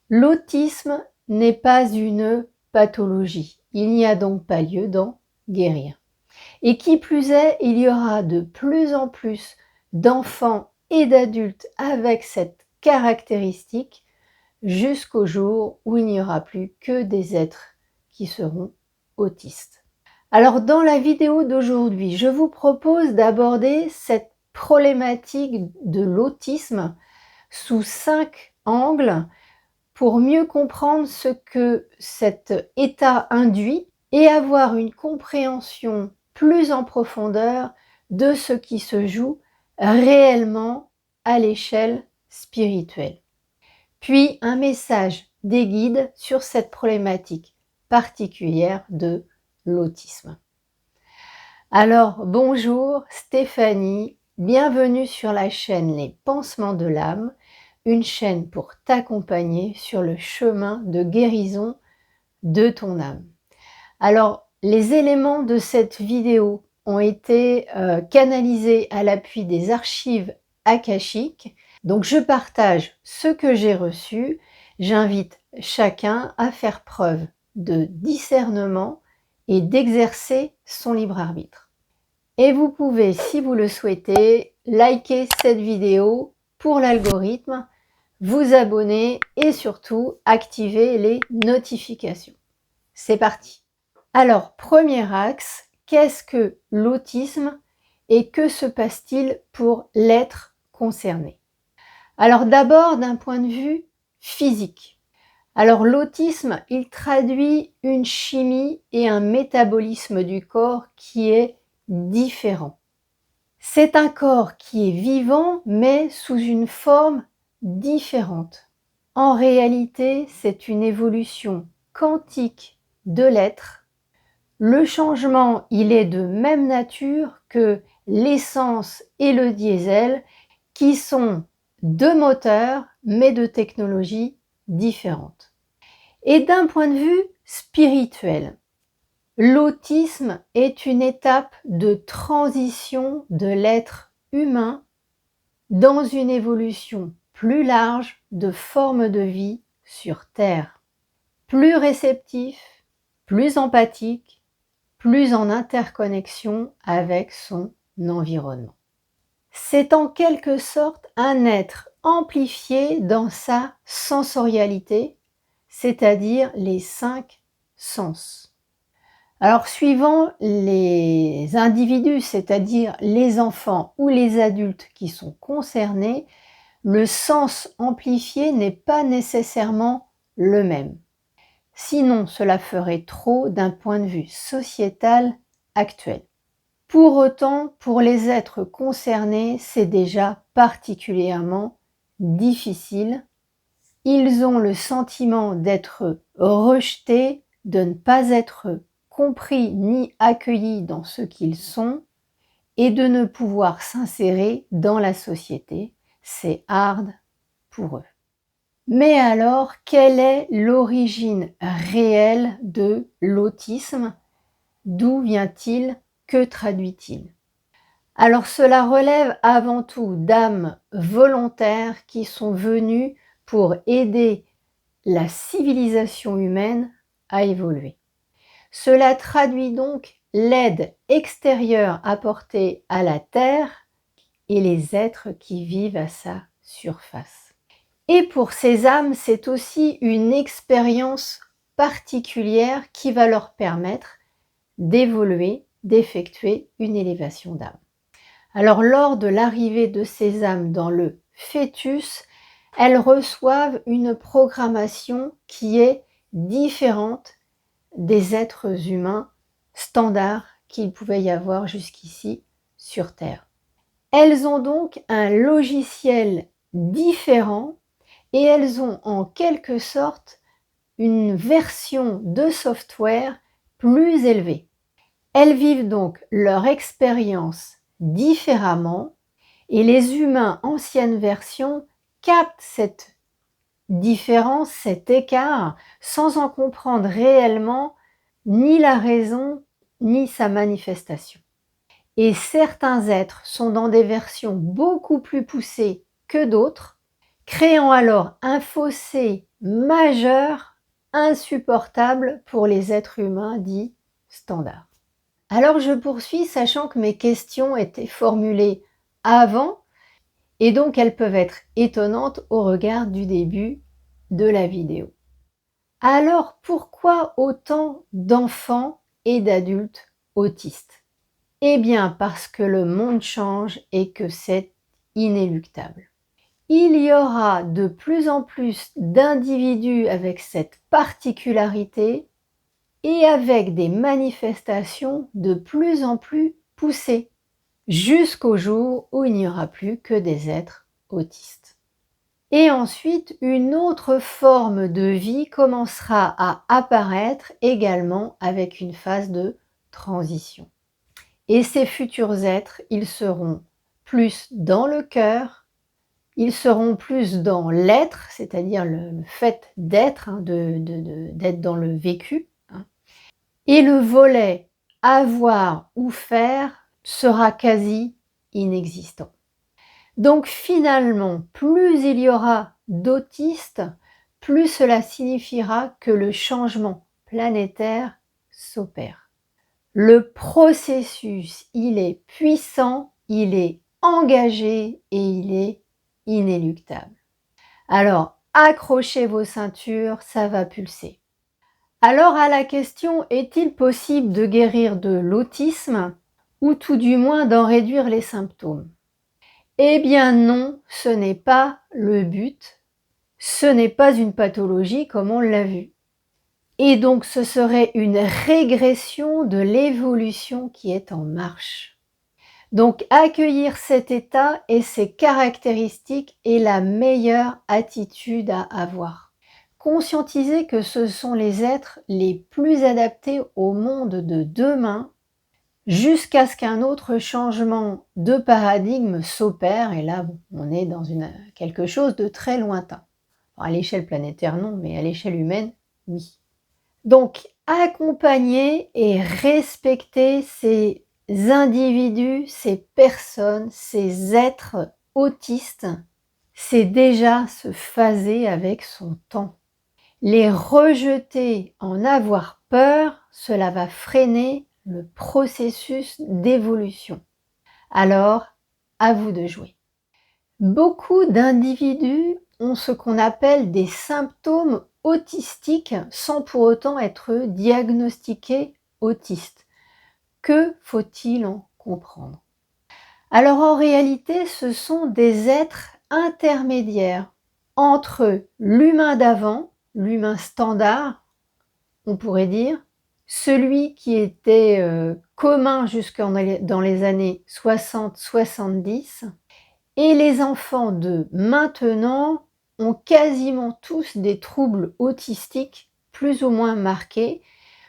L'autisme n'est pas une pathologie. Il n'y a donc pas lieu d'en guérir. Et qui plus est, il y aura de plus en plus d'enfants et d'adultes avec cette caractéristique jusqu'au jour où il n'y aura plus que des êtres qui seront autistes. Alors dans la vidéo d'aujourd'hui, je vous propose d'aborder cette problématique de l'autisme sous 5 angles pour mieux comprendre ce que cet état induit et avoir une compréhension plus en profondeur de ce qui se joue réellement à l'échelle spirituelle. Puis un message des guides sur cette problématique particulière de l'autisme. Alors bonjour Stéphanie, bienvenue sur la chaîne Les Pansements de l'âme, une chaîne pour t'accompagner sur le chemin de guérison de ton âme. Alors les éléments de cette vidéo ont été canalisés à l'appui des archives akashiques. Donc je partage ce que j'ai reçu, j'invite chacun à faire preuve de discernement et d'exercer son libre arbitre. Et vous pouvez, si vous le souhaitez, liker cette vidéo pour l'algorithme, vous abonner et surtout activer les notifications. C'est parti! Alors, premier axe, qu'est-ce que l'autisme et que se passe-t-il pour l'être concerné? Alors d'abord d'un point de vue physique. Alors l'autisme, il traduit une chimie et un métabolisme du corps qui est différent. C'est un corps qui est vivant mais sous une forme différente. En réalité, c'est une évolution quantique de l'être. Le changement, il est de même nature que l'essence et le diesel qui sont deux moteurs mais de technologies différentes. Et d'un point de vue spirituel, l'autisme est une étape de transition de l'être humain dans une évolution plus large de forme de vie sur Terre. Plus réceptif, plus empathique, plus en interconnexion avec son environnement. C'est en quelque sorte un être amplifié dans sa sensorialité, c'est-à-dire les 5 sens. Alors suivant les individus, c'est-à-dire les enfants ou les adultes qui sont concernés, le sens amplifié n'est pas nécessairement le même. Sinon, cela ferait trop d'un point de vue sociétal actuel. Pour autant, pour les êtres concernés, c'est déjà particulièrement difficile. Ils ont le sentiment d'être rejetés, de ne pas être compris ni accueillis dans ce qu'ils sont et de ne pouvoir s'insérer dans la société. C'est hard pour eux. Mais alors, quelle est l'origine réelle de l'autisme? D'où vient-il? Que traduit-il? Alors cela relève avant tout d'âmes volontaires qui sont venues pour aider la civilisation humaine à évoluer. Cela traduit donc l'aide extérieure apportée à la Terre et les êtres qui vivent à sa surface. Et pour ces âmes, c'est aussi une expérience particulière qui va leur permettre d'évoluer, d'effectuer une élévation d'âme. Alors lors de l'arrivée de ces âmes dans le fœtus, elles reçoivent une programmation qui est différente des êtres humains standards qu'il pouvait y avoir jusqu'ici sur Terre. Elles ont donc un logiciel différent et elles ont en quelque sorte une version de software plus élevée. Elles vivent donc leur expérience différemment et les humains ancienne version captent cette différence, cet écart, sans en comprendre réellement ni la raison ni sa manifestation. Et certains êtres sont dans des versions beaucoup plus poussées que d'autres créant alors un fossé majeur, insupportable pour les êtres humains dits standards. Alors je poursuis, sachant que mes questions étaient formulées avant, et donc elles peuvent être étonnantes au regard du début de la vidéo. Alors pourquoi autant d'enfants et d'adultes autistes? Eh bien parce que le monde change et que c'est inéluctable. Il y aura de plus en plus d'individus avec cette particularité et avec des manifestations de plus en plus poussées, jusqu'au jour où il n'y aura plus que des êtres autistes. Et ensuite, une autre forme de vie commencera à apparaître également avec une phase de transition. Et ces futurs êtres, ils seront plus dans le cœur, ils seront plus dans l'être, c'est-à-dire le fait d'être, d'être dans le vécu, hein. Et le volet avoir ou faire sera quasi inexistant. Donc finalement, plus il y aura d'autistes, plus cela signifiera que le changement planétaire s'opère. Le processus, il est puissant, il est engagé et il est inéluctable. Alors, accrochez vos ceintures, ça va pulser. Alors à la question, est-il possible de guérir de l'autisme ou tout du moins d'en réduire les symptômes? Eh bien non, ce n'est pas le but, ce n'est pas une pathologie comme on l'a vu. Et donc ce serait une régression de l'évolution qui est en marche. Donc accueillir cet état et ses caractéristiques est la meilleure attitude à avoir. Conscientiser que ce sont les êtres les plus adaptés au monde de demain, jusqu'à ce qu'un autre changement de paradigme s'opère, et là on est dans quelque chose de très lointain. Alors, à l'échelle planétaire non, mais à l'échelle humaine, oui. Donc accompagner et respecter ces individus, ces personnes, ces êtres autistes, c'est déjà se phaser avec son temps. Les rejeter, en avoir peur, cela va freiner le processus d'évolution. Alors, à vous de jouer. Beaucoup d'individus ont ce qu'on appelle des symptômes autistiques sans pour autant être diagnostiqués autistes. Que faut-il en comprendre? Alors en réalité, ce sont des êtres intermédiaires entre l'humain d'avant, l'humain standard, on pourrait dire, celui qui était commun dans les années 60-70, et les enfants de maintenant ont quasiment tous des troubles autistiques plus ou moins marqués.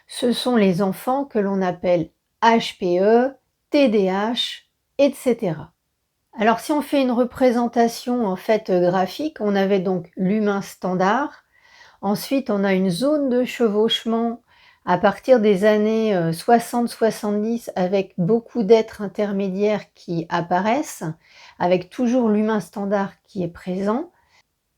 Ce sont les enfants que l'on appelle HPE, TDAH, etc. Alors si on fait une représentation en fait graphique, on avait donc l'humain standard. Ensuite, on a une zone de chevauchement à partir des années 60-70 avec beaucoup d'êtres intermédiaires qui apparaissent, avec toujours l'humain standard qui est présent.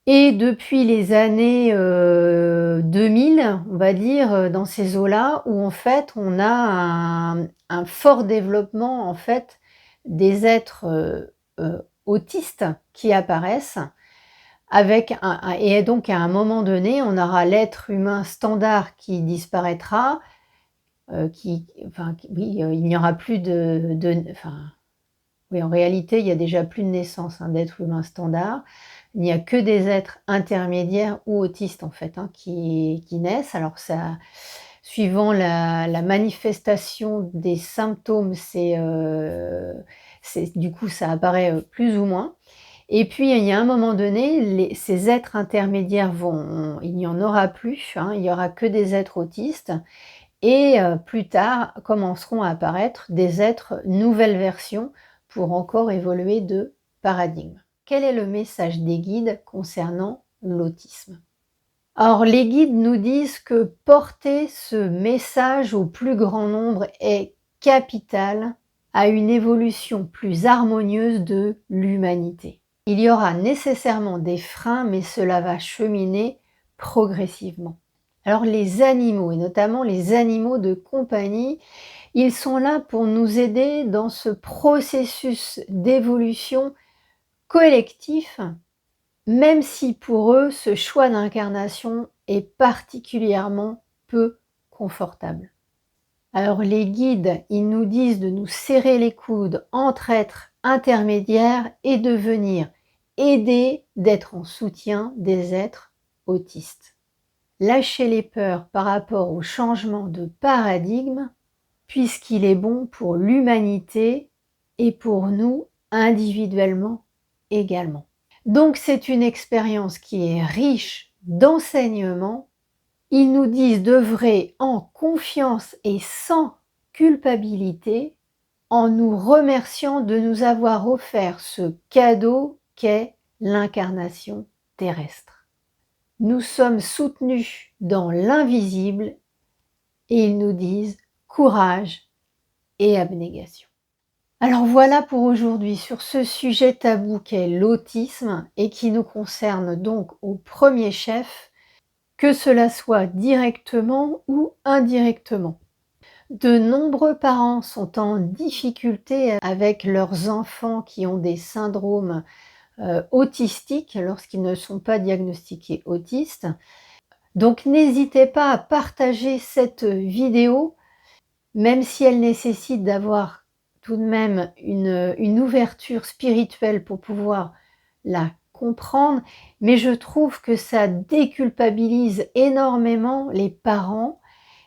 Et depuis les années 2000, on va dire, dans ces eaux-là, où en fait on a un fort développement en fait des êtres autistes qui apparaissent, et donc à un moment donné, on aura l'être humain standard qui disparaîtra, oui, il n'y aura plus oui, en réalité, il n'y a déjà plus de naissance d'êtres humains standard. Il n'y a que des êtres intermédiaires ou autistes en fait qui naissent. Alors ça, suivant la manifestation des symptômes, du coup ça apparaît plus ou moins. Et puis, il y a un moment donné, ces êtres intermédiaires il n'y en aura plus, il n'y aura que des êtres autistes, et plus tard commenceront à apparaître des êtres nouvelles versions pour encore évoluer de paradigme. Quel est le message des guides concernant l'autisme? Alors, les guides nous disent que porter ce message au plus grand nombre est capital à une évolution plus harmonieuse de l'humanité. il y aura nécessairement des freins, mais cela va cheminer progressivement. Alors les animaux, et notamment les animaux de compagnie, ils sont là pour nous aider dans ce processus d'évolution collectif, même si pour eux, ce choix d'incarnation est particulièrement peu confortable. Alors les guides, ils nous disent de nous serrer les coudes entre êtres intermédiaires et de venir aider, d'être en soutien des êtres autistes. Lâcher les peurs par rapport au changement de paradigme, puisqu'il est bon pour l'humanité et pour nous individuellement également. Donc c'est une expérience qui est riche d'enseignements. Ils nous disent d'œuvrer en confiance et sans culpabilité, en nous remerciant de nous avoir offert ce cadeau qu'est l'incarnation terrestre. Nous sommes soutenus dans l'invisible et ils nous disent courage et abnégation. Alors voilà pour aujourd'hui sur ce sujet tabou qu'est l'autisme et qui nous concerne donc au premier chef, que cela soit directement ou indirectement. De nombreux parents sont en difficulté avec leurs enfants qui ont des syndromes autistiques lorsqu'ils ne sont pas diagnostiqués autistes. Donc n'hésitez pas à partager cette vidéo, même si elle nécessite d'avoir tout de même une ouverture spirituelle pour pouvoir la comprendre, mais je trouve que ça déculpabilise énormément les parents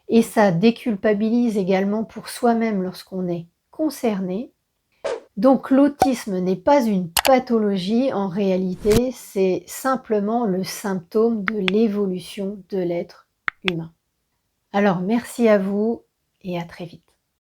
et ça déculpabilise également pour soi-même lorsqu'on est concerné. Donc l'autisme n'est pas une pathologie, en réalité, c'est simplement le symptôme de l'évolution de l'être humain. Alors merci à vous et à très vite.